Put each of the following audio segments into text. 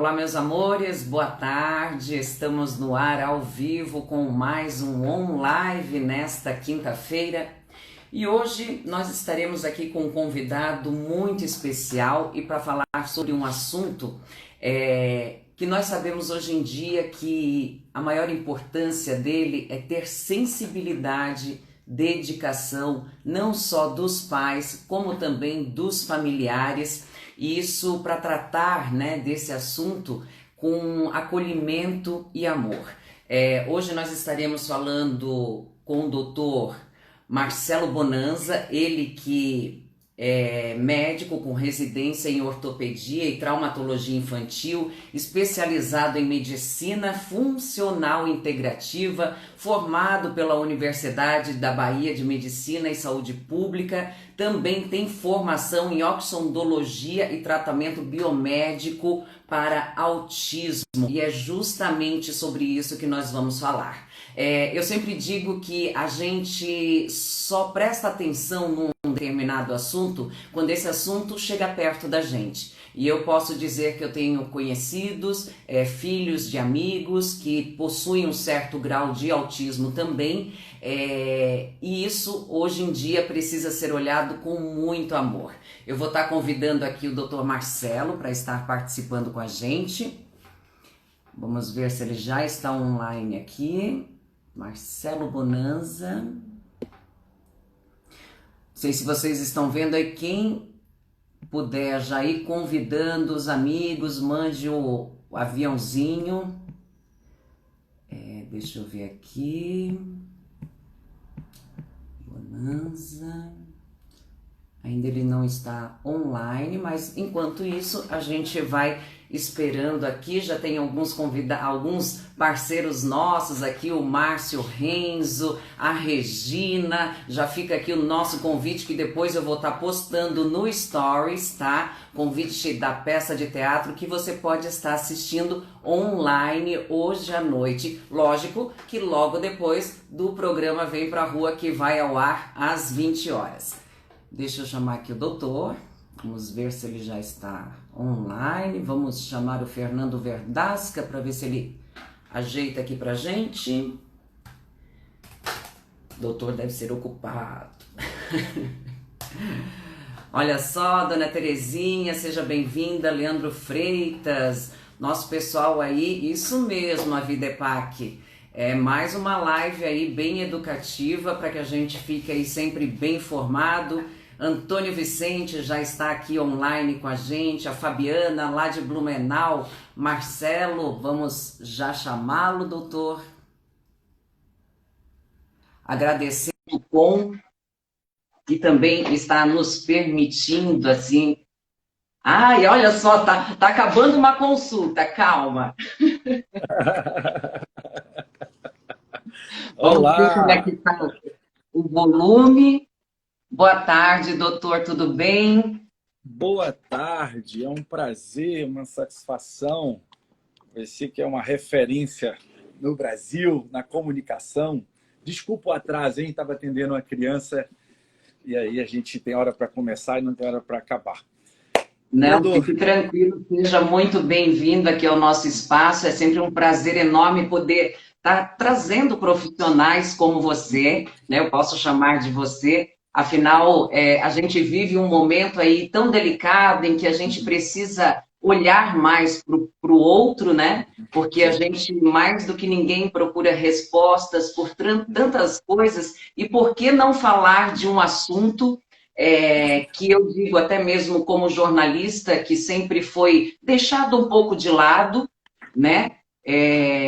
Olá, meus amores, boa tarde. Estamos no ar ao vivo com mais um OnLive nesta quinta-feira. E hoje nós estaremos aqui com um convidado muito especial e para falar sobre um assunto que nós sabemos hoje em dia que a maior importância dele é ter sensibilidade, dedicação, não só dos pais, como também dos familiares. E isso para tratar, né, desse assunto com acolhimento e amor. Hoje nós estaremos falando com o doutor Marcelo Bonanza, ele que é médico com residência em ortopedia e traumatologia infantil, especializado em medicina funcional integrativa, formado pela Universidade da Bahia de Medicina e Saúde Pública, também tem formação em oxondologia e tratamento biomédico para autismo, e é justamente sobre isso que nós vamos falar. Eu sempre digo que a gente só presta atenção num determinado assunto quando esse assunto chega perto da gente. E eu posso dizer que eu tenho conhecidos, filhos de amigos que possuem um certo grau de autismo também, e isso hoje em dia precisa ser olhado com muito amor. Eu vou estar convidando aqui o Dr. Marcelo para estar participando com a gente. Vamos ver se ele já está online aqui. Marcelo Bonanza. Não sei se vocês estão vendo aí. Quem puder já ir convidando os amigos, mande o aviãozinho. Deixa eu ver aqui. Bonanza. Ainda ele não está online, mas enquanto isso a gente vai esperando aqui. Já tem alguns alguns parceiros nossos aqui, o Márcio Renzo, a Regina. Já fica aqui o nosso convite que depois eu vou estar postando no Stories, tá? Convite da peça de teatro que você pode estar assistindo online hoje à noite. Lógico que logo depois do programa Vem Pra Rua, que vai ao ar às 20 horas. Deixa eu chamar aqui o doutor, vamos ver se ele já está online. Vamos chamar o Fernando Verdasca para ver se ele ajeita aqui pra gente. O doutor deve ser ocupado. Olha só, dona Terezinha, seja bem-vinda. Leandro Freitas, nosso pessoal aí, isso mesmo, a Vida é PAC. Mais uma live aí bem educativa para que a gente fique aí sempre bem informado. Antônio Vicente já está aqui online com a gente, a Fabiana lá de Blumenau, Marcelo, vamos já chamá-lo, doutor. Agradecendo o com que também está nos permitindo, assim... Ai, olha só, tá acabando uma consulta, calma. Vamos ver como é que está o volume. Boa tarde, doutor, tudo bem? Boa tarde, é um prazer, uma satisfação. Você que é uma referência no Brasil, na comunicação. Desculpa o atraso, hein? Estava atendendo uma criança e aí a gente tem hora para começar e não tem hora para acabar. Não, fique tranquilo, seja muito bem-vindo aqui ao nosso espaço. É sempre um prazer enorme poder estar trazendo profissionais como você, né? Eu posso chamar de você. Afinal, a gente vive um momento aí tão delicado em que a gente precisa olhar mais para o outro, né? Porque a gente, mais do que ninguém, procura respostas por tantas coisas. E por que não falar de um assunto que eu digo até mesmo como jornalista, que sempre foi deixado um pouco de lado, né?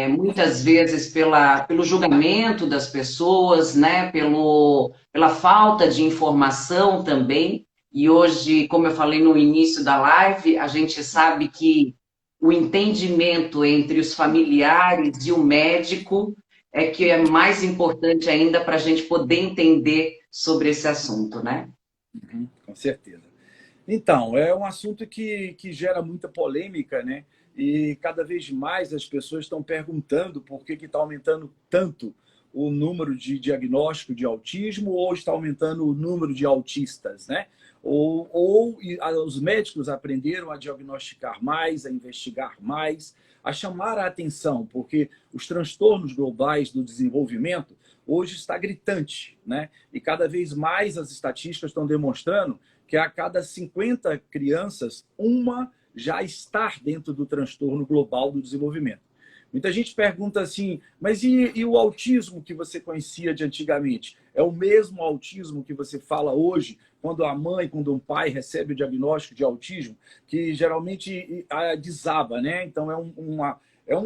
Muitas vezes pelo julgamento das pessoas, né? Pela falta de informação também. E hoje, como eu falei no início da live, a gente sabe que o entendimento entre os familiares e o médico é que é mais importante ainda para a gente poder entender sobre esse assunto, né? Com certeza. Então, é um assunto que gera muita polêmica, né? E cada vez mais as pessoas estão perguntando por que está aumentando tanto o número de diagnóstico de autismo ou está aumentando o número de autistas, né? Os médicos aprenderam a diagnosticar mais, a investigar mais, a chamar a atenção, porque os transtornos globais do desenvolvimento hoje está gritante, né? E cada vez mais as estatísticas estão demonstrando que a cada 50 crianças, uma já está dentro do transtorno global do desenvolvimento. Muita gente pergunta assim, mas e o autismo que você conhecia de antigamente? É o mesmo autismo que você fala hoje, quando a mãe, quando um pai recebe o diagnóstico de autismo, que geralmente desaba, né? Então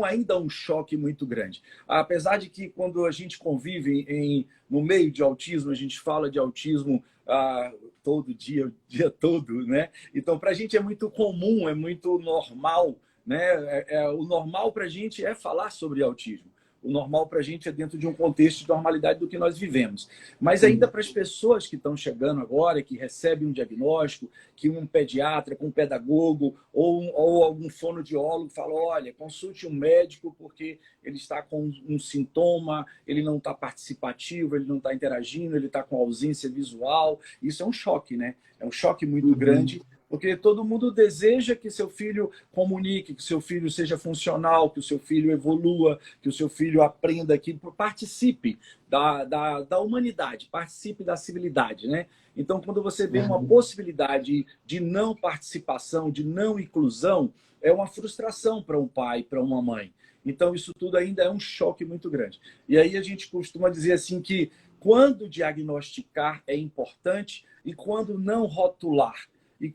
ainda um choque muito grande. Apesar de que quando a gente convive no meio de autismo, a gente fala de autismo todo dia, o dia todo, né? Então, para a gente é muito comum, é muito normal, né? O normal para a gente é falar sobre autismo. O normal para a gente é dentro de um contexto de normalidade do que nós vivemos. Mas ainda para as pessoas que estão chegando agora, que recebem um diagnóstico, que um pediatra, com um pedagogo ou algum fonoaudiólogo fala, olha, consulte um médico porque ele está com um sintoma, ele não está participativo, ele não está interagindo, ele está com ausência visual. Isso é um choque, né? É um choque muito grande. Porque todo mundo deseja que seu filho comunique, que seu filho seja funcional, que o seu filho evolua, que o seu filho aprenda, que participe da humanidade, participe da civilidade, né? Então, quando você vê uma possibilidade de não participação, de não inclusão, é uma frustração para um pai, para uma mãe. Então, isso tudo ainda é um choque muito grande. E aí a gente costuma dizer assim que quando diagnosticar é importante e quando não rotular. E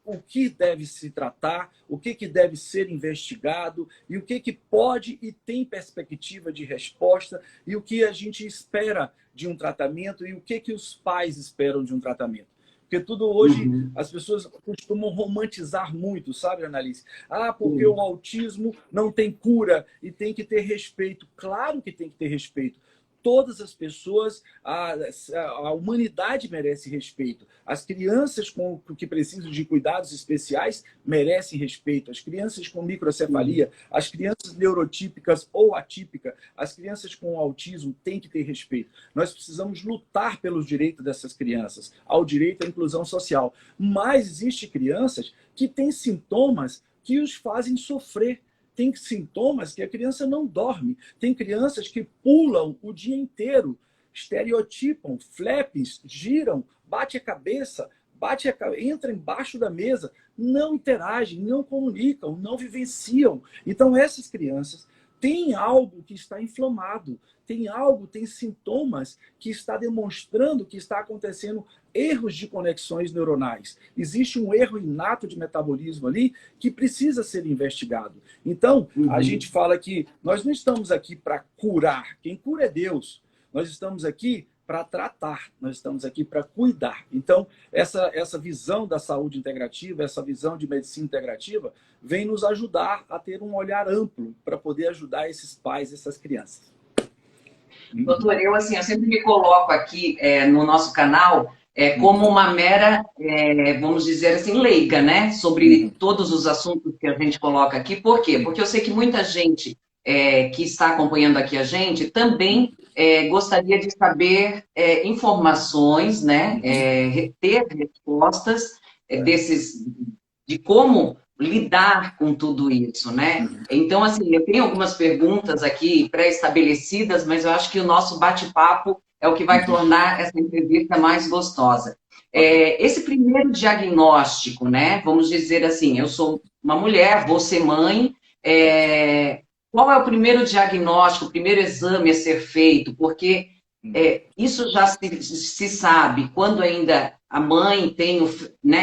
o que deve se tratar, o que deve ser investigado, e o que pode e tem perspectiva de resposta, e o que a gente espera de um tratamento, e o que os pais esperam de um tratamento. Porque tudo hoje, as pessoas costumam romantizar muito, sabe, Annalise? Porque o autismo não tem cura e tem que ter respeito. Claro que tem que ter respeito. Todas as pessoas, a humanidade merece respeito. As crianças que precisam de cuidados especiais merecem respeito. As crianças com microcefalia, as crianças neurotípicas ou atípicas, as crianças com autismo têm que ter respeito. Nós precisamos lutar pelos direitos dessas crianças, ao direito à inclusão social. Mas existem crianças que têm sintomas que os fazem sofrer. Tem sintomas que a criança não dorme. Tem crianças que pulam o dia inteiro, estereotipam, flaps, giram, bate a cabeça, entra embaixo da mesa, não interagem, não comunicam, não vivenciam. Então, essas crianças têm algo que está inflamado, tem sintomas que está demonstrando que está acontecendo erros de conexões neuronais. Existe um erro inato de metabolismo ali que precisa ser investigado. Então, a gente fala que nós não estamos aqui para curar. Quem cura é Deus. Nós estamos aqui para tratar, nós estamos aqui para cuidar. Então, essa visão da saúde integrativa, essa visão de medicina integrativa, vem nos ajudar a ter um olhar amplo para poder ajudar esses pais, essas crianças. Doutor, eu sempre me coloco aqui no nosso canal como uma mera, vamos dizer assim, leiga, né? Sobre todos os assuntos que a gente coloca aqui. Por quê? Porque eu sei que muita gente que está acompanhando aqui a gente também gostaria de saber informações, né? Ter respostas de como lidar com tudo isso, né? Então, assim, eu tenho algumas perguntas aqui pré-estabelecidas, mas eu acho que o nosso bate-papo é o que vai tornar essa entrevista mais gostosa. Esse primeiro diagnóstico, né? Vamos dizer assim, eu sou uma mulher, vou ser mãe. Qual é o primeiro diagnóstico, o primeiro exame a ser feito? Porque isso já se sabe quando ainda a mãe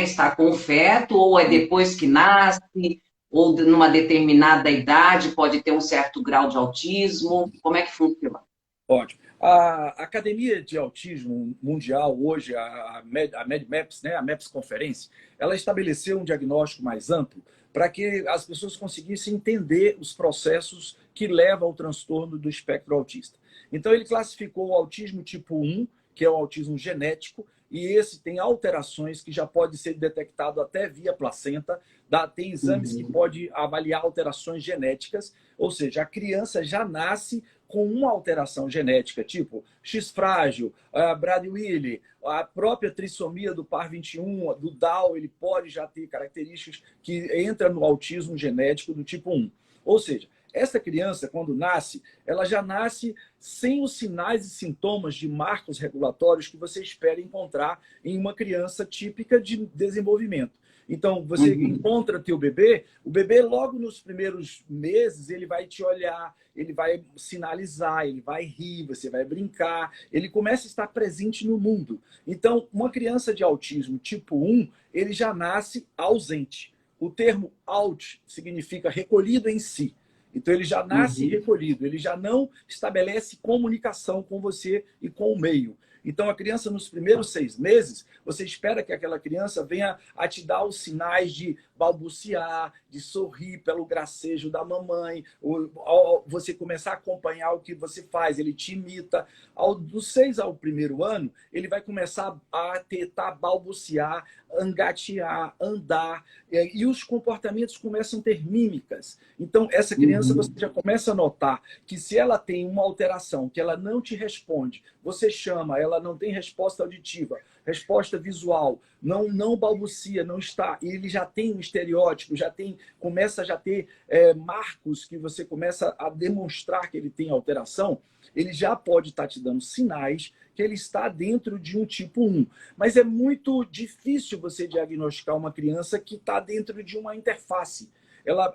está com o feto, ou é depois que nasce, ou numa determinada idade, pode ter um certo grau de autismo. Como é que funciona? Ótimo. A Academia de Autismo Mundial, hoje, a MedMaps, né, a MAPS Conferência, ela estabeleceu um diagnóstico mais amplo para que as pessoas conseguissem entender os processos que levam ao transtorno do espectro autista. Então, ele classificou o autismo tipo 1, que é o autismo genético, e esse tem alterações que já pode ser detectado até via placenta, tem exames que pode avaliar alterações genéticas, ou seja, a criança já nasce com uma alteração genética, tipo X frágil, Prader-Willi, a própria trissomia do par 21, do Down, ele pode já ter características que entram no autismo genético do tipo 1. Ou seja, essa criança, quando nasce, ela já nasce sem os sinais e sintomas de marcos regulatórios que você espera encontrar em uma criança típica de desenvolvimento. Então, você encontra teu bebê, o bebê logo nos primeiros meses, ele vai te olhar, ele vai sinalizar, ele vai rir, você vai brincar, ele começa a estar presente no mundo. Então, uma criança de autismo tipo 1, ele já nasce ausente. O termo out significa recolhido em si. Então, ele já nasce recolhido, ele já não estabelece comunicação com você e com o meio. Então, a criança, nos primeiros 6 meses, você espera que aquela criança venha a te dar os sinais de balbuciar, de sorrir pelo gracejo da mamãe, ou você começar a acompanhar o que você faz, ele te imita. Dos 6 ao primeiro ano, ele vai começar a tentar balbuciar, engatear, andar, e os comportamentos começam a ter mímicas. Então, essa criança, você já começa a notar que se ela tem uma alteração, que ela não te responde, você chama, ela não tem resposta auditiva, resposta visual, não balbucia, não está, e ele já tem um estereótipo, começa a já ter marcos que você começa a demonstrar que ele tem alteração, ele já pode estar te dando sinais que ele está dentro de um tipo 1. Mas é muito difícil você diagnosticar uma criança que está dentro de uma interface.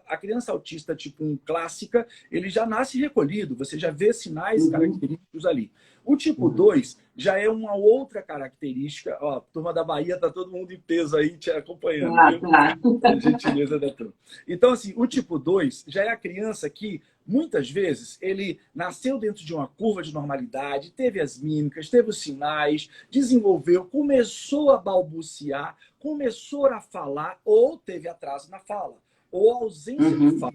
A criança autista tipo 1 clássica, ele já nasce recolhido, você já vê sinais característicos ali. O tipo 2 já é uma outra característica. Ó, turma da Bahia, tá todo mundo em peso aí te acompanhando. A gentileza da turma. Então, assim, o tipo 2 já é a criança que, muitas vezes, ele nasceu dentro de uma curva de normalidade, teve as mímicas, teve os sinais, desenvolveu, começou a balbuciar, começou a falar, ou teve atraso na fala, ou ausência de fala,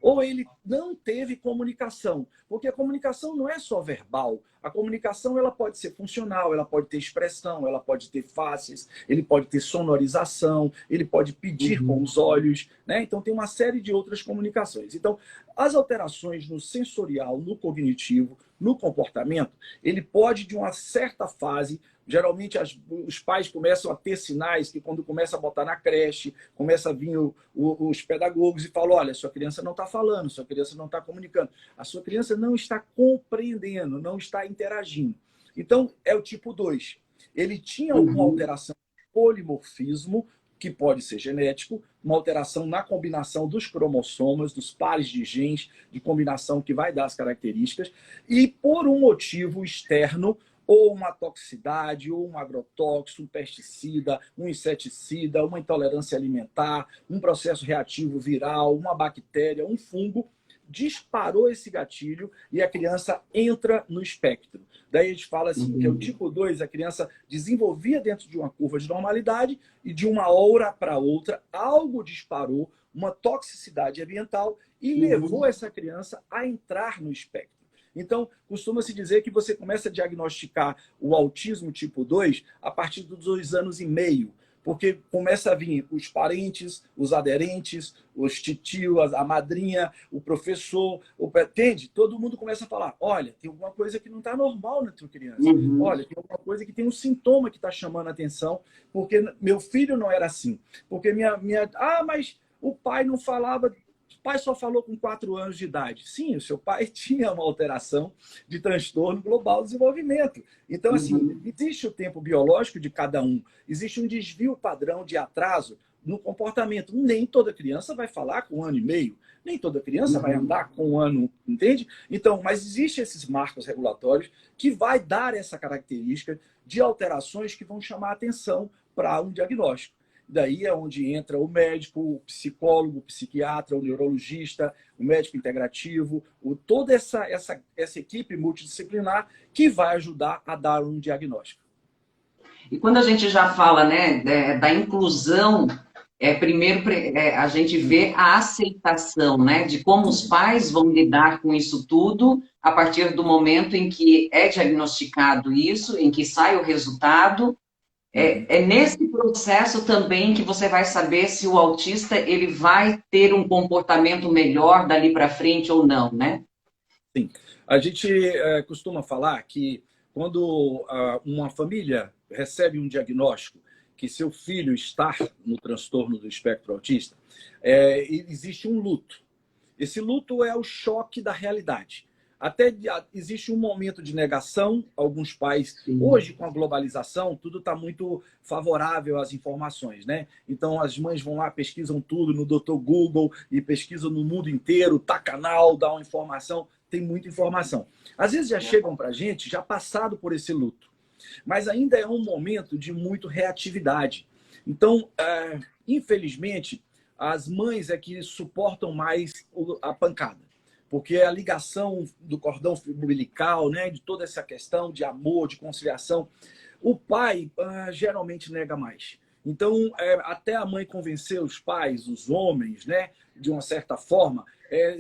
ou ele não teve comunicação, porque a comunicação não é só verbal, a comunicação ela pode ser funcional, ela pode ter expressão, ela pode ter faces, ele pode ter sonorização, ele pode pedir com os olhos, né? Então tem uma série de outras comunicações. Então, as alterações no sensorial, no cognitivo, no comportamento, ele pode, de uma certa fase, geralmente os pais começam a ter sinais que quando começa a botar na creche, começa a vir os pedagogos e falam, olha, sua criança não está falando, sua criança não está comunicando, a sua criança não está compreendendo, não está interagindo. Então, é o tipo 2. Ele tinha alguma alteração de polimorfismo, que pode ser genético, uma alteração na combinação dos cromossomas, dos pares de genes, de combinação que vai dar as características, e por um motivo externo, ou uma toxicidade, ou um agrotóxico, um pesticida, um inseticida, uma intolerância alimentar, um processo reativo viral, uma bactéria, um fungo, disparou esse gatilho e a criança entra no espectro. Daí a gente fala assim, que é o tipo 2, a criança desenvolvia dentro de uma curva de normalidade e de uma hora para outra, algo disparou, uma toxicidade ambiental e levou essa criança a entrar no espectro. Então, costuma-se dizer que você começa a diagnosticar o autismo tipo 2 a partir dos 2 anos e meio, porque começa a vir os parentes, os aderentes, os titios, a madrinha, o professor, entende? Todo mundo começa a falar, olha, tem alguma coisa que não está normal na tua criança. Olha, tem alguma coisa que tem um sintoma que está chamando a atenção, porque meu filho não era assim. Porque mas o pai não falava... O pai só falou com 4 anos de idade. Sim, o seu pai tinha uma alteração de transtorno global do desenvolvimento. Então, assim, existe o tempo biológico de cada um. Existe um desvio padrão de atraso no comportamento. Nem toda criança vai falar com 1 ano e meio. Nem toda criança vai andar com 1 ano, entende? Então, mas existem esses marcos regulatórios que vai dar essa característica de alterações que vão chamar a atenção para um diagnóstico. Daí é onde entra o médico, o psicólogo, o psiquiatra, o neurologista, o médico integrativo, toda essa equipe multidisciplinar que vai ajudar a dar um diagnóstico. E quando a gente já fala, né, da inclusão, primeiro a gente vê a aceitação, né, de como os pais vão lidar com isso tudo a partir do momento em que é diagnosticado isso, em que sai o resultado. É nesse processo também que você vai saber se o autista ele vai ter um comportamento melhor dali para frente ou não, né? Sim. A gente costuma falar que quando uma família recebe um diagnóstico que seu filho está no transtorno do espectro autista, existe um luto. Esse luto é o choque da realidade. Até existe um momento de negação, alguns pais, Sim. hoje com a globalização, tudo está muito favorável às informações, né? Então as mães vão lá, pesquisam tudo no Dr. Google e pesquisam no mundo inteiro, tá canal, dá uma informação, tem muita informação. Às vezes já chegam para a gente já passado por esse luto, mas ainda é um momento de muito reatividade. Então, infelizmente, as mães é que suportam mais a pancada, porque a ligação do cordão umbilical, né, de toda essa questão de amor, de conciliação, o pai geralmente nega mais. Então, até a mãe convencer os pais, os homens, né, de uma certa forma,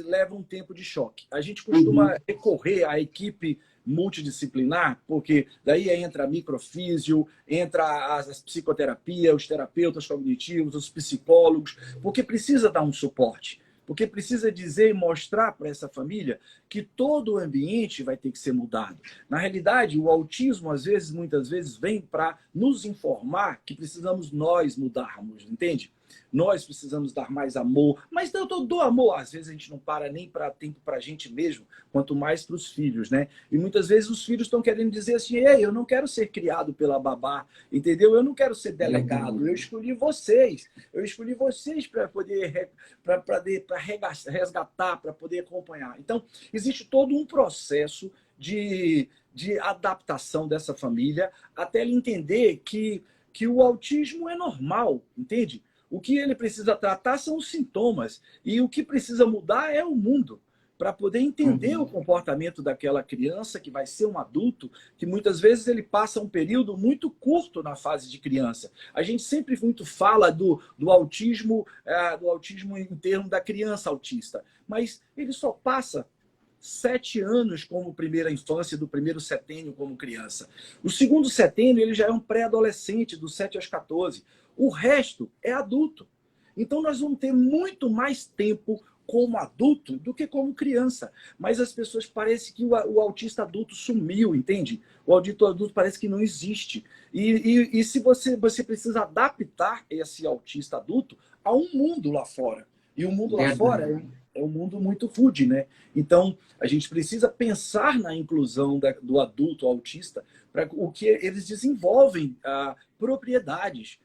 leva um tempo de choque. A gente costuma Uhum. recorrer à equipe multidisciplinar, porque daí entra a microfísio, entra as psicoterapia, os terapeutas cognitivos, os psicólogos, porque precisa dar um suporte. Porque precisa dizer e mostrar para essa família que todo o ambiente vai ter que ser mudado. Na realidade, o autismo, às vezes, muitas vezes, vem para nos informar que precisamos nós mudarmos, entende? Nós precisamos dar mais amor, mas eu dou amor. Às vezes a gente não para nem para tempo para a gente mesmo, quanto mais para os filhos, né? E muitas vezes os filhos estão querendo dizer assim: ei, eu não quero ser criado pela babá, entendeu? Eu não quero ser delegado, eu escolhi vocês para poder resgatar, para poder acompanhar. Então, existe todo um processo de adaptação dessa família até ele entender que o autismo é normal, entende? O que ele precisa tratar são os sintomas e o que precisa mudar é o mundo para poder entender o Uhum. comportamento daquela criança que vai ser um adulto, que muitas vezes ele passa um período muito curto na fase de criança. A gente sempre muito fala do autismo em termos da criança autista, mas ele só passa 7 anos como primeira infância, do primeiro setênio como criança. O segundo setênio ele já é um pré-adolescente, dos 7 aos 14. O resto é adulto. Então nós vamos ter muito mais tempo como adulto do que como criança. Mas as pessoas parecem que o autista adulto sumiu, entende? O autista adulto parece que não existe. E se você precisa adaptar esse autista adulto a um mundo lá fora. E o mundo lá fora Verdade. é um mundo muito rude, né? Então, a gente precisa pensar na inclusão do adulto autista para o que eles desenvolvem propriedades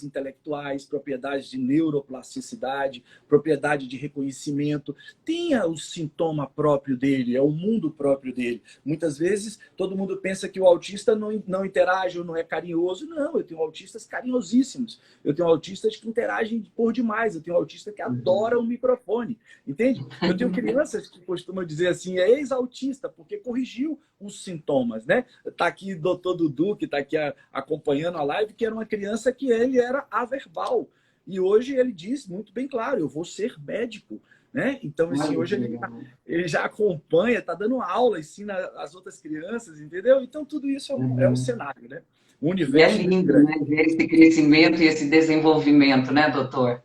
intelectuais, propriedades de neuroplasticidade, propriedade de reconhecimento. Tenha o sintoma próprio dele, é o mundo próprio dele. Muitas vezes, todo mundo pensa que o autista não interage ou não é carinhoso. Não, eu tenho autistas carinhosíssimos. Eu tenho autistas que interagem por demais. Eu tenho autistas que adoram o microfone. Entende? Eu tenho crianças que costumam dizer assim, é ex-autista, porque corrigiu os sintomas, né? Tá aqui o doutor Dudu, que está aqui acompanhando a live, que era uma criança que ele era averbal. E hoje ele diz muito bem claro, eu vou ser médico. Né? Então, assim, Olha hoje que legal. ele já acompanha, está dando aula, ensina as outras crianças, entendeu? Então, tudo isso é um Uhum. cenário, né? Um E é universo muito lindo, grande. né, ver esse crescimento e esse desenvolvimento, né, doutor?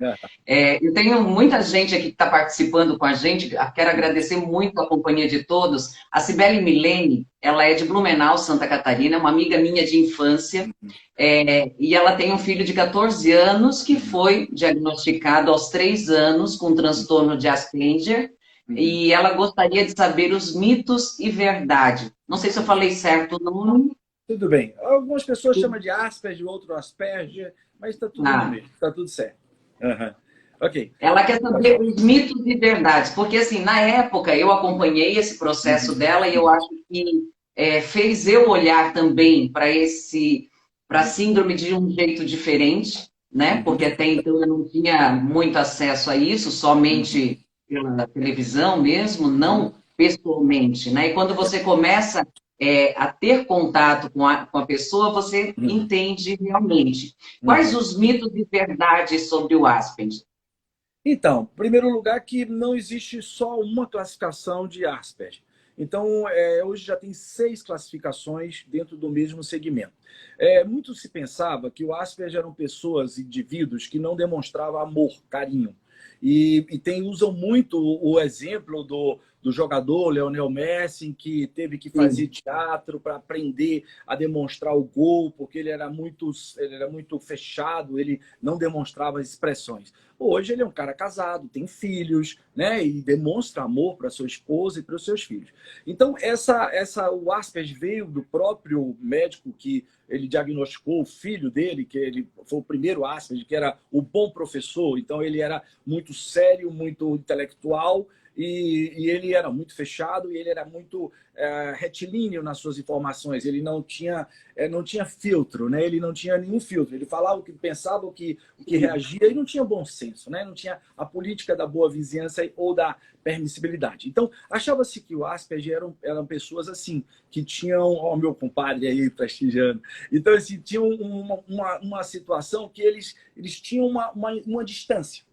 Eu tenho muita gente aqui que está participando com a gente, quero agradecer muito a companhia de todos. A Cibele Milene, ela é de Blumenau, Santa Catarina, é uma amiga minha de infância, e ela tem um filho de 14 anos que Uhum, foi diagnosticado aos 3 anos com transtorno de Asperger, uhum. e ela gostaria de saber os mitos e verdade. Não sei se eu falei certo o nome. Tudo bem. Algumas pessoas chamam de Asperger, outro Asperger, mas está tudo no Ah, meio, está tudo certo. Uhum. Ok, ela quer pode saber falar. os mitos e verdades, porque assim, na época eu acompanhei esse processo Uhum, dela e eu uhum, acho que fez eu olhar também para a uhum, síndrome de um jeito diferente, né? uhum, Porque até então eu não tinha muito acesso a isso, uhum, somente pela televisão mesmo, uhum, não pessoalmente, né? E quando você começa a ter contato com a pessoa, você uhum, entende realmente. Quais uhum. os mitos e verdades sobre o Aspen? Então, em primeiro lugar, que não existe só uma classificação de Asperger. Então, hoje já tem 6 classificações dentro do mesmo segmento. Muito se pensava que o Asperger eram pessoas, indivíduos, que não demonstravam amor, carinho. Usam muito o exemplo do jogador Lionel Messi, que teve que fazer teatro para aprender a demonstrar o gol, porque ele era muito fechado, ele não demonstrava as expressões. Hoje ele é um cara casado, tem filhos, né? E demonstra amor para sua esposa e para os seus filhos. Então, o Asperger veio do próprio médico que ele diagnosticou o filho dele, que ele foi o primeiro Asperger, que era o bom professor. Então, ele era muito sério, muito intelectual, e ele era muito fechado, e ele era muito retilíneo nas suas informações. Ele não tinha filtro, né? Ele não tinha nenhum filtro. Ele falava o que pensava, o que reagia, e não tinha bom senso, né? Não tinha a política da boa vizinhança ou da permissibilidade. Então, achava-se que o Asperger eram pessoas assim, que tinham... Ó, meu compadre aí prestigiando. Então, assim, tinham uma situação que eles tinham uma distância.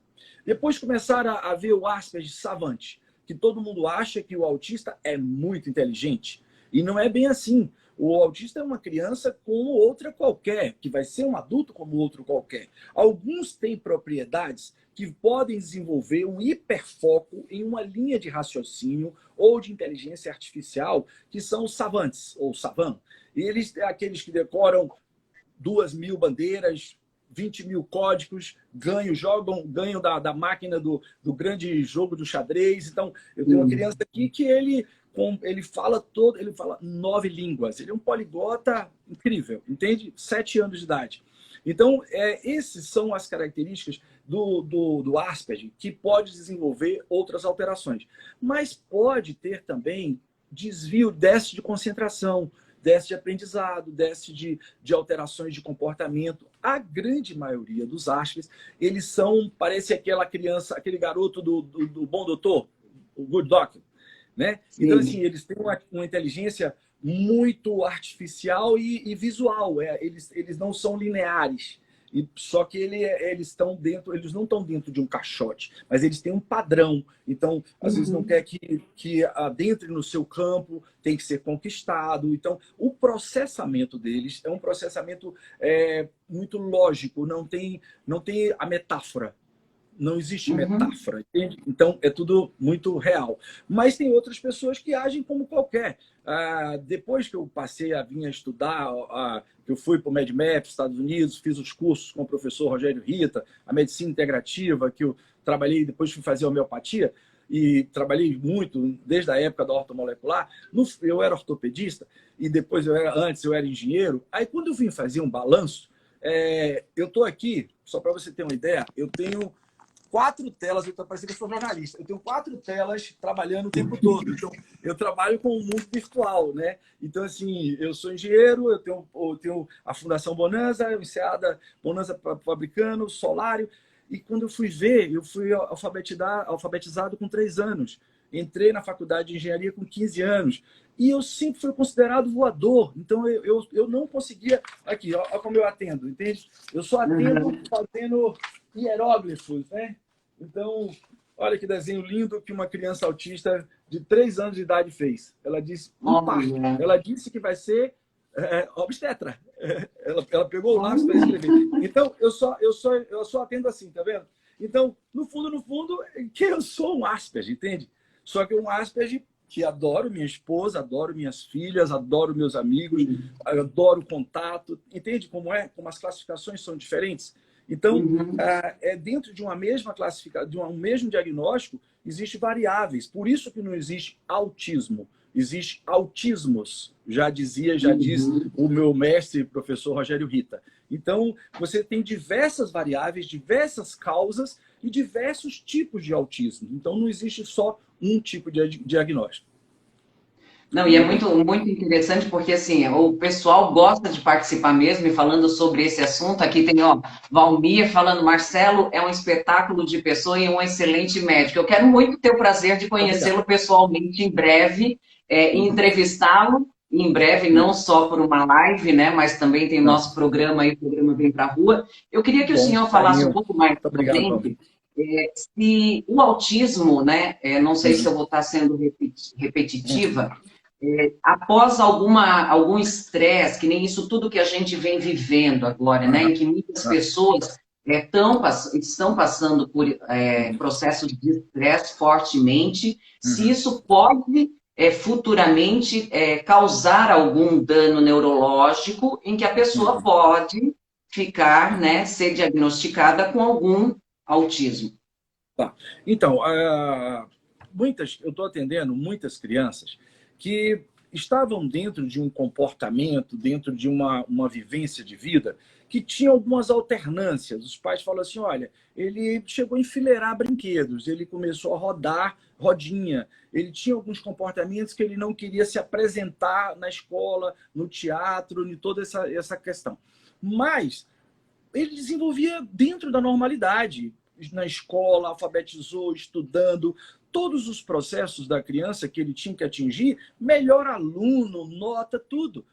Depois começaram a ver o Asperger savante, que todo mundo acha que o autista é muito inteligente. E não é bem assim. O autista é uma criança como outra qualquer, que vai ser um adulto como outro qualquer. Alguns têm propriedades que podem desenvolver um hiperfoco em uma linha de raciocínio ou de inteligência artificial, que são os savantes, ou savant. E eles aqueles que decoram 2.000 bandeiras, 20.000 códigos, ganham da máquina do grande jogo do xadrez. Então, eu tenho uma criança aqui que ele fala 9 línguas. Ele é um poliglota incrível, entende? 7 anos de idade. Então, essas são as características do Asperger, que pode desenvolver outras alterações. Mas pode ter também desvio, déficit de concentração, déficit de aprendizado, déficit de alterações de comportamento. A grande maioria dos Asperger, eles são, parece aquela criança, aquele garoto do Bom Doutor, o Good Doctor, né? Sim. Então, assim, eles têm uma inteligência muito artificial e visual. Eles não são lineares. Só que eles não estão dentro de um caixote, mas eles têm um padrão. Então, às vezes não quer que adentre no seu campo, tem que ser conquistado. Então, o processamento deles é um processamento muito lógico, não tem a metáfora. Não existe metáfora, entende? Então, é tudo muito real. Mas tem outras pessoas que agem como qualquer. Depois que eu passei a vir a estudar, que eu fui para o MedMap, Estados Unidos, fiz os cursos com o professor Rogério Rita, a medicina integrativa, que eu trabalhei, depois fui fazer homeopatia, e trabalhei muito desde a época da ortomolecular. Eu era ortopedista, e depois antes eu era engenheiro. Aí, quando eu vim fazer um balanço, eu estou aqui, só para você ter uma ideia, eu tenho 4 telas, eu estou parecendo que eu sou jornalista. Eu tenho 4 telas trabalhando o tempo todo. Então, eu trabalho com o mundo virtual, né? Então, assim, eu sou engenheiro, eu tenho a Fundação Bonanza, o INSEADA Bonanza Fabricando, Solário. E quando eu fui ver, eu fui alfabetizado com 3 anos. Entrei na faculdade de engenharia com 15 anos. E eu sempre fui considerado voador. Então, eu não conseguia... Aqui, olha como eu atendo, entende? Eu só atendo fazendo hieróglifos, né? Então, olha que desenho lindo que uma criança autista de 3 anos de idade fez. Ela disse ela disse que vai ser obstetra. Ela pegou o lápis para escrever. Então, eu só atendo assim, tá vendo? Então, no fundo, que eu sou um Asperger, entende? Só que um Asperger que adoro minha esposa, adoro minhas filhas, adoro meus amigos, adoro contato. Entende como é? Como as classificações são diferentes? Então, dentro de uma mesma classificação, de um mesmo diagnóstico, existem variáveis. Por isso que não existe autismo. Existe autismos, diz o meu mestre, professor Rogério Rita. Então, você tem diversas variáveis, diversas causas e diversos tipos de autismo. Então, não existe só um tipo de diagnóstico. Não, e é muito, muito interessante porque, assim, o pessoal gosta de participar mesmo e falando sobre esse assunto. Aqui tem, Valmir falando, Marcelo é um espetáculo de pessoa e um excelente médico. Eu quero muito ter o prazer de conhecê-lo pessoalmente em breve, e entrevistá-lo em breve, não só por uma live, né, mas também tem o nosso programa aí, o programa Vem Pra Rua. Eu queria que o senhor falasse um pouco mais obrigado, se o autismo, né, não sei se Uhum. eu vou estar sendo repetitiva, após algum estresse, que nem isso tudo que a gente vem vivendo agora, né, Aham. em que muitas Ah, pessoas estão passando por uhum. processos de estresse fortemente, se Uhum. isso pode futuramente causar algum dano neurológico em que a pessoa Uhum. pode ficar, né, ser diagnosticada com algum autismo. Tá. Então, eu estou atendendo muitas crianças que estavam dentro de um comportamento, dentro de uma vivência de vida, que tinha algumas alternâncias. Os pais falam assim: olha, ele chegou a enfileirar brinquedos, ele começou a rodar rodinha, ele tinha alguns comportamentos que ele não queria se apresentar na escola, no teatro, em toda essa questão. Mas ele desenvolvia dentro da normalidade, na escola, alfabetizou, estudando, todos os processos da criança que ele tinha que atingir, melhor aluno, nota, tudo.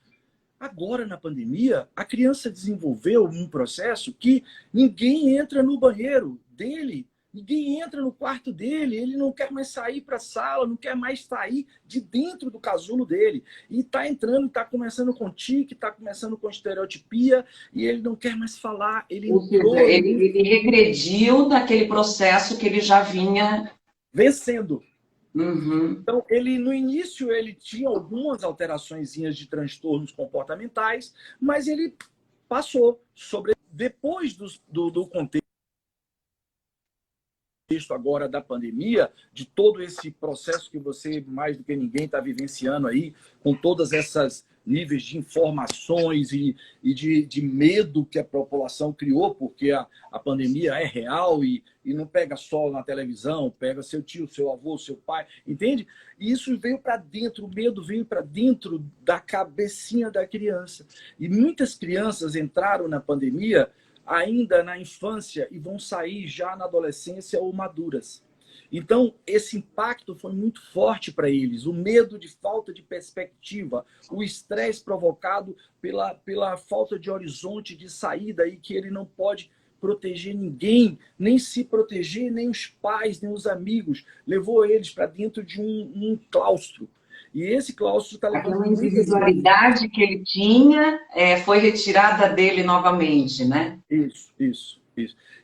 Agora, na pandemia, a criança desenvolveu um processo que ninguém entra no banheiro dele, ninguém entra no quarto dele, ele não quer mais sair para a sala, não quer mais sair de dentro do casulo dele. E está entrando, está começando com tique, está começando com estereotipia, e ele não quer mais falar, ele Ou seja, entrou ele regrediu daquele processo que ele já vinha. vencendo. Uhum. Então, ele no início ele tinha algumas alteraçõezinhas de transtornos comportamentais, mas ele passou sobre depois do contexto agora da pandemia, de todo esse processo que você, mais do que ninguém, está vivenciando aí, com todas essas níveis de informações e de medo que a população criou, porque a pandemia é real e não pega só na televisão, pega seu tio, seu avô, seu pai, entende? E isso veio para dentro, o medo veio para dentro da cabecinha da criança. E muitas crianças entraram na pandemia ainda na infância e vão sair já na adolescência ou maduras. Então, esse impacto foi muito forte para eles. O medo de falta de perspectiva, o estresse provocado pela falta de horizonte, de saída, e que ele não pode proteger ninguém, nem se proteger, nem os pais, nem os amigos. Levou eles para dentro de um claustro. E esse claustro está levando Aquela muitas crianças. individualidade que ele tinha foi retirada dele novamente, né? Isso.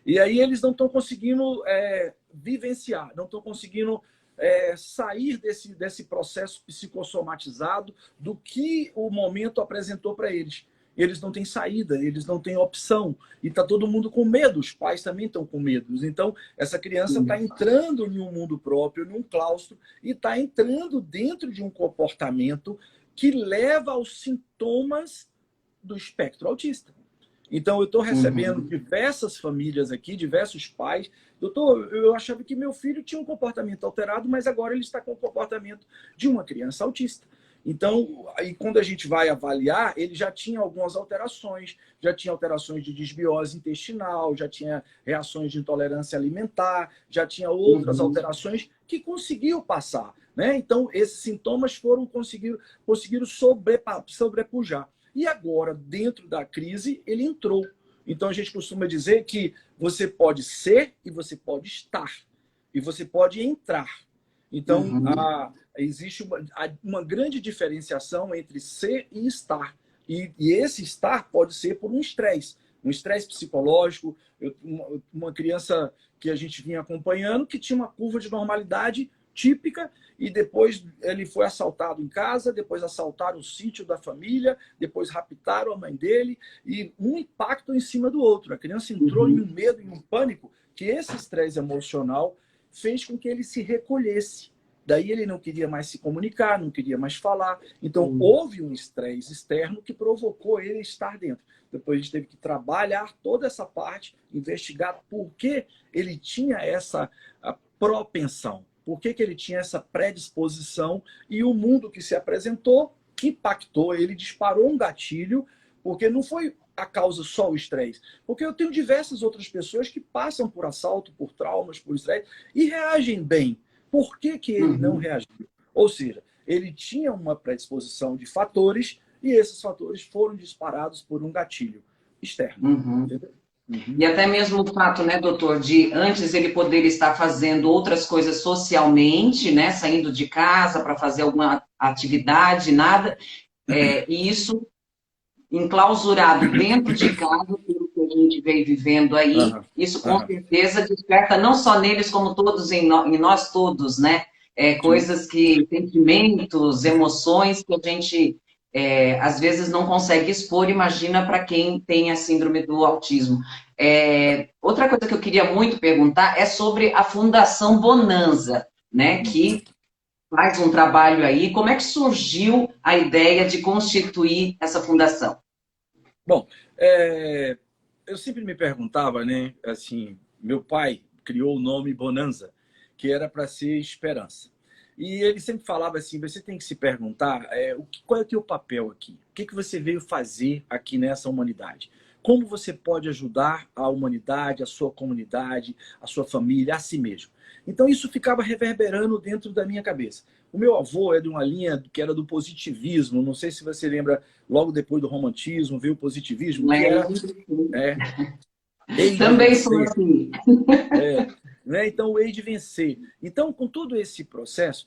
E aí eles não estão conseguindo vivenciar, não estão conseguindo sair desse processo psicossomatizado do que o momento apresentou para eles. Eles não têm saída, eles não têm opção. E está todo mundo com medo, os pais também estão com medo. Então, essa criança está Sim. entrando em um mundo próprio, num claustro, e está entrando dentro de um comportamento que leva aos sintomas do espectro autista. Então, eu estou recebendo Uhum. diversas famílias aqui, diversos pais. Doutor, eu achava que meu filho tinha um comportamento alterado, mas agora ele está com o comportamento de uma criança autista. Então, aí quando a gente vai avaliar, ele já tinha algumas alterações, já tinha alterações de desbiose intestinal, já tinha reações de intolerância alimentar, já tinha outras Uhum. alterações que conseguiu passar, né? Então, esses sintomas conseguiram sobrepujar. E agora, dentro da crise, ele entrou. Então, a gente costuma dizer que você pode ser e você pode estar. E você pode entrar. Então, Uhum. existe uma grande diferenciação entre ser e estar. E esse estar pode ser por um estresse psicológico. Uma criança que a gente vinha acompanhando que tinha uma curva de normalidade típica e depois ele foi assaltado em casa, depois assaltaram o sítio da família, depois raptaram a mãe dele e um impacto em cima do outro. A criança entrou em um Uhum. medo, em um pânico, que esse estresse emocional fez com que ele se recolhesse. Daí ele não queria mais se comunicar, não queria mais falar. Então Sim. houve um estresse externo que provocou ele estar dentro. Depois a gente teve que trabalhar toda essa parte, investigar por que ele tinha essa propensão, por que ele tinha essa predisposição e o mundo que se apresentou impactou ele, disparou um gatilho, porque não foi a causa só o estresse. Porque eu tenho diversas outras pessoas que passam por assalto, por traumas, por estresse e reagem bem. Por que ele não Uhum. reagiu? Ou seja, ele tinha uma predisposição de fatores e esses fatores foram disparados por um gatilho externo. Uhum. Entendeu? E até mesmo o fato, né, doutor, de antes ele poder estar fazendo outras coisas socialmente, né, saindo de casa para fazer alguma atividade, nada, e isso enclausurado dentro de casa, pelo que a gente vem vivendo aí, Aham, isso com aham. certeza desperta não só neles, como todos em nós todos, né? Sim. Coisas que, sentimentos, emoções que a gente às vezes não consegue expor, imagina para quem tem a síndrome do autismo. Outra coisa que eu queria muito perguntar é sobre a Fundação Bonanza, né? Que faz um trabalho aí. Como é que surgiu a ideia de constituir essa fundação? Bom, eu sempre me perguntava, né? Assim, meu pai criou o nome Bonanza, que era para ser esperança. E ele sempre falava assim: você tem que se perguntar qual é o teu papel aqui? O que você veio fazer aqui nessa humanidade? Como você pode ajudar a humanidade, a sua comunidade, a sua família, a si mesmo? Então isso ficava reverberando dentro da minha cabeça. O meu avô é de uma linha que era do positivismo. Não sei se você lembra, logo depois do romantismo veio o positivismo, que era é, hei de Também sou vencer. assim. É, né? Então, o hei de vencer. Então, com todo esse processo,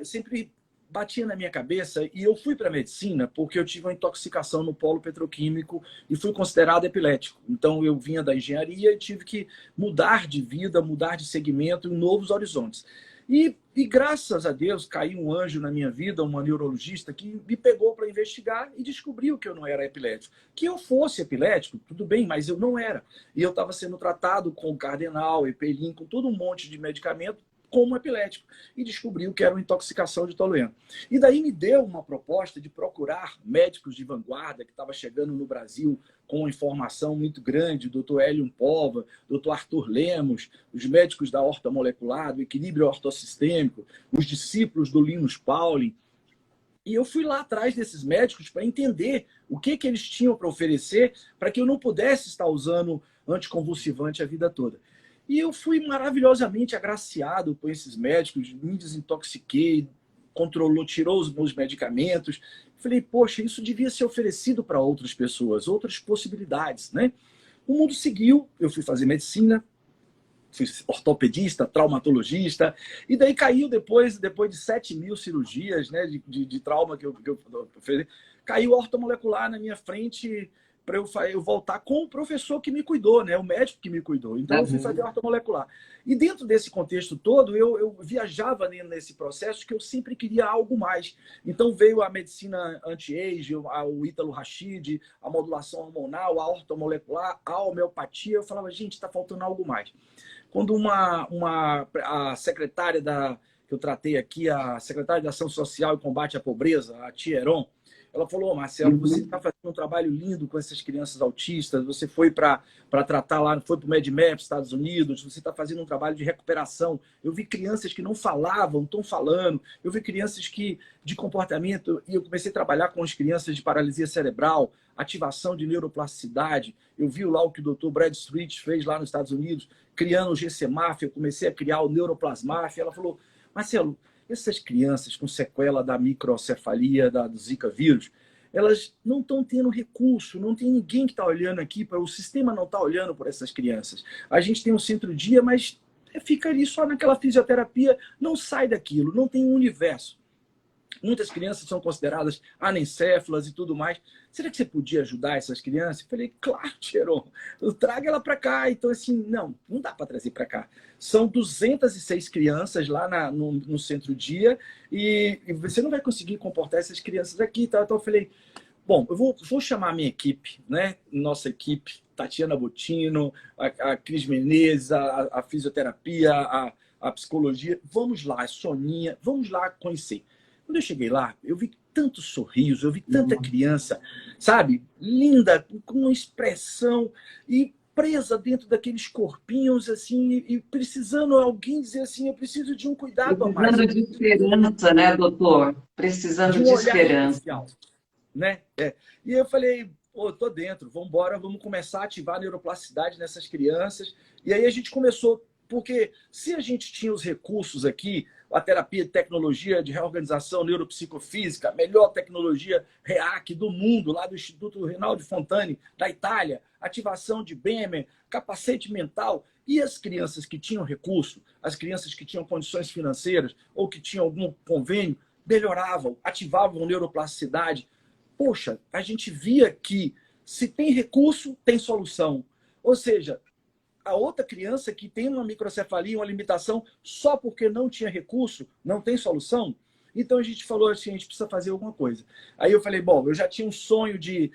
sempre batia na minha cabeça e eu fui para a medicina porque eu tive uma intoxicação no polo petroquímico e fui considerado epilético. Então, eu vinha da engenharia e tive que mudar de vida, mudar de segmento em novos horizontes. E graças a Deus, caiu um anjo na minha vida, uma neurologista, que me pegou para investigar e descobriu que eu não era epilético. Que eu fosse epilético, tudo bem, mas eu não era. E eu estava sendo tratado com Cardenal, Epelin, com todo um monte de medicamento como epilético. E descobriu que era uma intoxicação de tolueno. E daí me deu uma proposta de procurar médicos de vanguarda que estava chegando no Brasil com uma informação muito grande, o doutor Hélio Pova, doutor Arthur Lemos, os médicos da horta molecular, do equilíbrio ortossistêmico, os discípulos do Linus Pauling. E eu fui lá atrás desses médicos para entender o que eles tinham para oferecer para que eu não pudesse estar usando anticonvulsivante a vida toda. E eu fui maravilhosamente agraciado com esses médicos, me desintoxiquei, controlou, tirou os meus medicamentos. Falei, poxa, isso devia ser oferecido para outras pessoas, outras possibilidades, né? O mundo seguiu, eu fui fazer medicina, fui ortopedista, traumatologista, e daí caiu depois de 7.000 cirurgias, né, de trauma que eu fiz, caiu a ortomolecular na minha frente para eu voltar com o professor que me cuidou, né, o médico que me cuidou. Então eu fui fazer ortomolecular. E dentro desse contexto todo, eu viajava nesse processo que eu sempre queria algo mais. Então veio a medicina anti-age, o Ítalo Rachid, a modulação hormonal, a ortomolecular, a homeopatia. Eu falava, gente, está faltando algo mais. Quando a secretária que eu tratei aqui, a secretária de Ação Social e Combate à Pobreza, a Tia Heron, ela falou, Marcelo, você está fazendo um trabalho lindo com essas crianças autistas, você foi para tratar lá, foi para o MedMap, Estados Unidos, você está fazendo um trabalho de recuperação. Eu vi crianças que não falavam, estão falando, eu vi crianças de comportamento, e eu comecei a trabalhar com as crianças de paralisia cerebral, ativação de neuroplasticidade. Eu vi lá o que o Dr. Brad Street fez lá nos Estados Unidos, criando o GCMAF, eu comecei a criar o Neuroplasmaf. Ela falou, Marcelo, essas crianças com sequela da microcefalia, do Zika vírus, elas não estão tendo recurso, não tem ninguém que está olhando aqui, o sistema não está olhando por essas crianças. A gente tem um centro-dia, mas fica ali só naquela fisioterapia, não sai daquilo, não tem um universo. Muitas crianças são consideradas anencéfalas e tudo mais. Será que você podia ajudar essas crianças? Eu falei, claro, Cheron, traga ela para cá. Então, assim, não dá para trazer para cá. São 206 crianças lá no centro-dia e você não vai conseguir comportar essas crianças aqui. Tá? Então, eu falei, bom, eu vou chamar a minha equipe, né? Nossa equipe, Tatiana Botino, a Cris Menezes, a fisioterapia, a psicologia. Vamos lá, a Soninha, vamos lá conhecer. Quando eu cheguei lá, eu vi tanto sorriso, eu vi tanta criança, sabe? Linda, com uma expressão e presa dentro daqueles corpinhos, assim, e precisando alguém dizer assim, eu preciso de um cuidado a mais, Precisando de esperança, né, doutor? de Precisando um de olhar esperança. especial, né? E eu falei, pô, tô dentro, vamos embora, vamos começar a ativar a neuroplasticidade nessas crianças. E aí a gente começou, porque se a gente tinha os recursos aqui, a terapia de tecnologia de reorganização neuropsicofísica, a melhor tecnologia REAC do mundo, lá do Instituto Rinaldi Fontani, da Itália, ativação de Bemer, capacete mental. E as crianças que tinham recurso, as crianças que tinham condições financeiras ou que tinham algum convênio, melhoravam, ativavam neuroplasticidade. Poxa, a gente via que se tem recurso, tem solução. Ou seja, a outra criança que tem uma microcefalia, uma limitação, só porque não tinha recurso, não tem solução. Então a gente falou assim, a gente precisa fazer alguma coisa. Aí eu falei, bom, eu já tinha um sonho de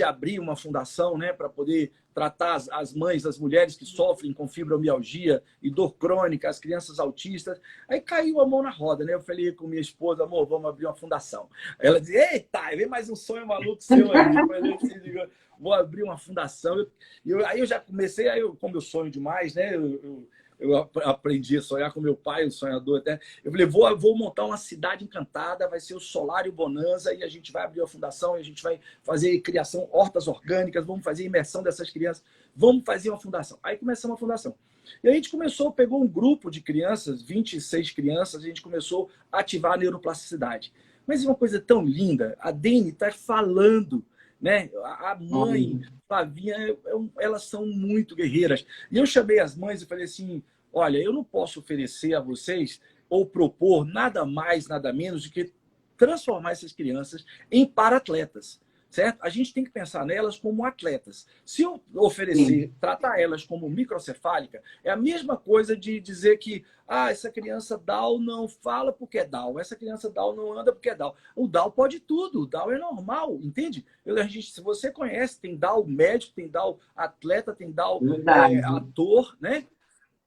abrir uma fundação, né, para poder tratar as mães, as mulheres que sofrem com fibromialgia e dor crônica, as crianças autistas. Aí caiu a mão na roda, né? Eu falei com minha esposa, amor, vamos abrir uma fundação. Aí ela disse, eita, vem mais um sonho maluco seu aí. Eu falei assim, vou abrir uma fundação. Aí eu já comecei, como eu sonho demais, né? Eu aprendi a sonhar com meu pai, o sonhador até. Eu falei, vou montar uma cidade encantada, vai ser o Solário Bonanza, e a gente vai abrir a fundação, e a gente vai fazer criação, hortas orgânicas, vamos fazer imersão dessas crianças, vamos fazer uma fundação. Aí começamos a fundação. E a gente pegou um grupo de crianças, 26 crianças, a gente começou a ativar a neuroplasticidade. Mas é uma coisa tão linda, a Dene está falando, né? A mãe, Flavinha, elas são muito guerreiras. E eu chamei as mães e falei assim, olha, eu não posso oferecer a vocês ou propor nada mais, nada menos do que transformar essas crianças em para-atletas, certo? A gente tem que pensar nelas como atletas. Se eu oferecer, tratar elas como microcefálica, é a mesma coisa de dizer que essa criança Down não fala porque é Down, essa criança Down não anda porque é Down. O Down pode tudo, o Down é normal, entende? Se você conhece, tem Down médico, tem Down atleta, tem Down ator, né?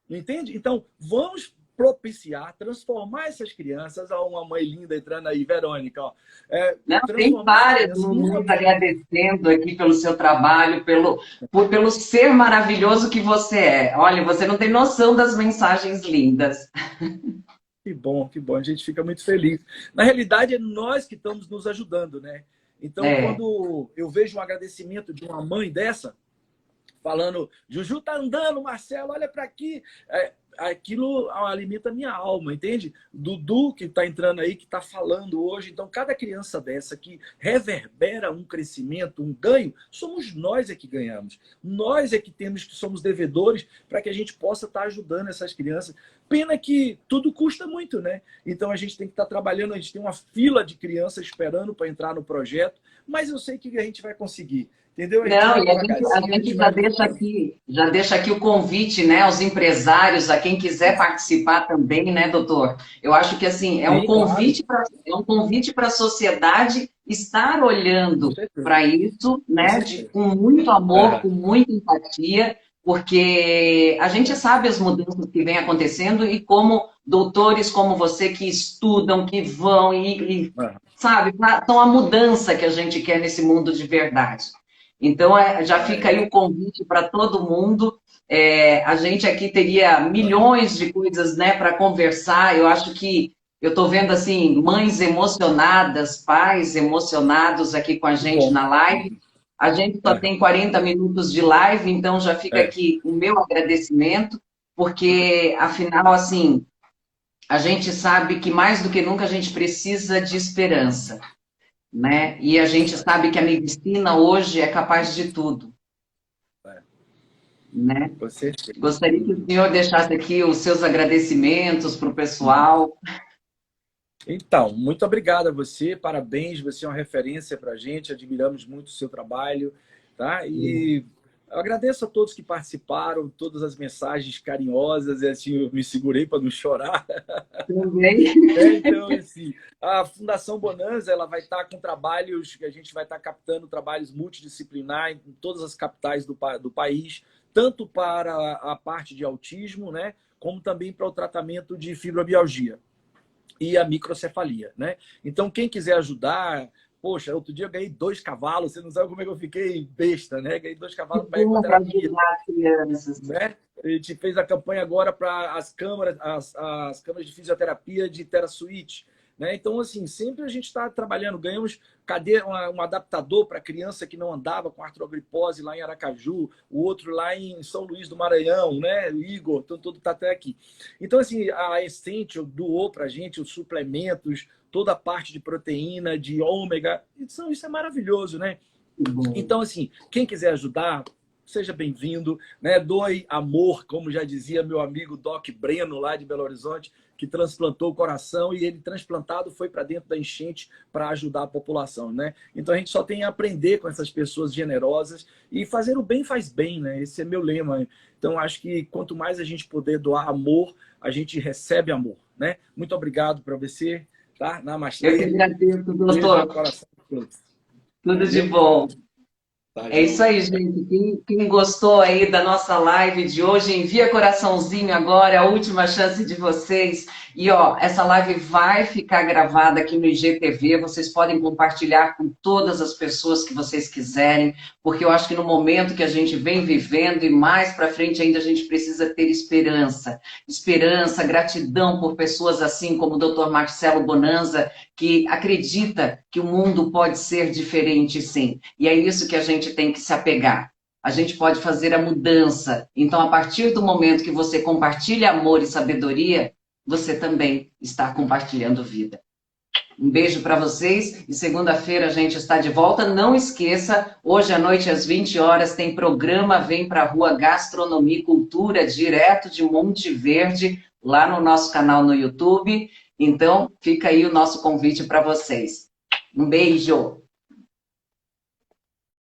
Entende? Então, vamos propiciar, transformar essas crianças. Ó, uma mãe linda entrando aí, Verônica. Ó, não, tem várias nos agradecendo aqui pelo seu trabalho, pelo ser maravilhoso que você é. Olha, você não tem noção das mensagens lindas. Que bom, que bom. A gente fica muito feliz. Na realidade, é nós que estamos nos ajudando, né? Então, quando eu vejo um agradecimento de uma mãe dessa, falando, Juju tá andando, Marcelo, olha para aqui. Aquilo alimenta a minha alma, entende? Dudu, que está entrando aí, que está falando hoje. Então, cada criança dessa que reverbera um crescimento, um ganho, somos nós que ganhamos. Nós que somos devedores para que a gente possa estar ajudando essas crianças. Pena que tudo custa muito, né? Então, a gente tem que estar trabalhando, a gente tem uma fila de crianças esperando para entrar no projeto, mas eu sei que a gente vai conseguir. Entendeu? Não, e a gente já deixa aqui o convite, né, aos empresários, a quem quiser participar também, né, doutor? Eu acho que assim é um convite para a sociedade estar olhando para isso, né, com muito amor, com muita empatia, porque a gente sabe as mudanças que vêm acontecendo e como doutores como você que estudam, que vão sabe, são a mudança que a gente quer nesse mundo de verdade. Então, já fica aí o convite para todo mundo. A gente aqui teria milhões de coisas, né, para conversar. Eu acho que eu estou vendo assim mães emocionadas, pais emocionados aqui com a gente na live. A gente só tem 40 minutos de live, então já fica aqui o meu agradecimento, porque, afinal, assim, a gente sabe que mais do que nunca a gente precisa de esperança. Né? E a gente sabe que a medicina hoje é capaz de tudo. Né? Gostaria que o senhor deixasse aqui os seus agradecimentos para o pessoal. Então, muito obrigado a você, parabéns, você é uma referência para a gente, admiramos muito o seu trabalho, tá? E eu agradeço a todos que participaram, todas as mensagens carinhosas, e assim, eu me segurei para não chorar. Também. Então, assim, a Fundação Bonanza, ela vai estar com trabalhos, que a gente vai estar captando trabalhos multidisciplinares em todas as capitais do país, tanto para a parte de autismo, né, como também para o tratamento de fibromialgia e a microcefalia, né? Então, quem quiser ajudar... Poxa, outro dia eu ganhei 2 cavalos, você não sabe como é que eu fiquei besta, né? Ganhei 2 cavalos para ecoterapia. Né? A gente fez a campanha agora para as câmaras de fisioterapia de TeraSuite. né? Então, assim, sempre a gente está trabalhando. Ganhamos cadeira, um adaptador para criança que não andava com artrogripose lá em Aracaju, o outro lá em São Luís do Maranhão, né? O Igor, então todo está até aqui. Então, assim, a Essential doou para a gente os suplementos, toda a parte de proteína, de ômega. Isso é maravilhoso, né? Então, assim, quem quiser ajudar, seja bem-vindo, né? Doe amor, como já dizia meu amigo Doc Breno, lá de Belo Horizonte, que transplantou o coração e ele transplantado foi para dentro da enchente para ajudar a população, né? Então a gente só tem a aprender com essas pessoas generosas e fazer o bem faz bem, né? Esse é meu lema. Então acho que quanto mais a gente puder doar amor, a gente recebe amor, né? Muito obrigado para você, tá? Namastê. Eu que agradeço, Beijo doutor. no coração de todos. Tudo de Valeu? bom. Tá, É isso aí, gente. Quem gostou aí da nossa live de hoje, envia coraçãozinho agora, é a última chance de vocês. E ó, essa live vai ficar gravada aqui no IGTV, vocês podem compartilhar com todas as pessoas que vocês quiserem, porque eu acho que no momento que a gente vem vivendo e mais para frente ainda a gente precisa ter esperança. Esperança, gratidão por pessoas assim como o Dr. Marcelo Bonanza, que acredita que o mundo pode ser diferente, sim. E é isso que a gente tem que se apegar. A gente pode fazer a mudança. Então, a partir do momento que você compartilha amor e sabedoria, você também está compartilhando vida. Um beijo para vocês e segunda-feira a gente está de volta. Não esqueça, hoje à noite às 20 horas tem programa Vem Pra Rua Gastronomia e Cultura, direto de Monte Verde, lá no nosso canal no YouTube. Então, fica aí o nosso convite para vocês. Um beijo!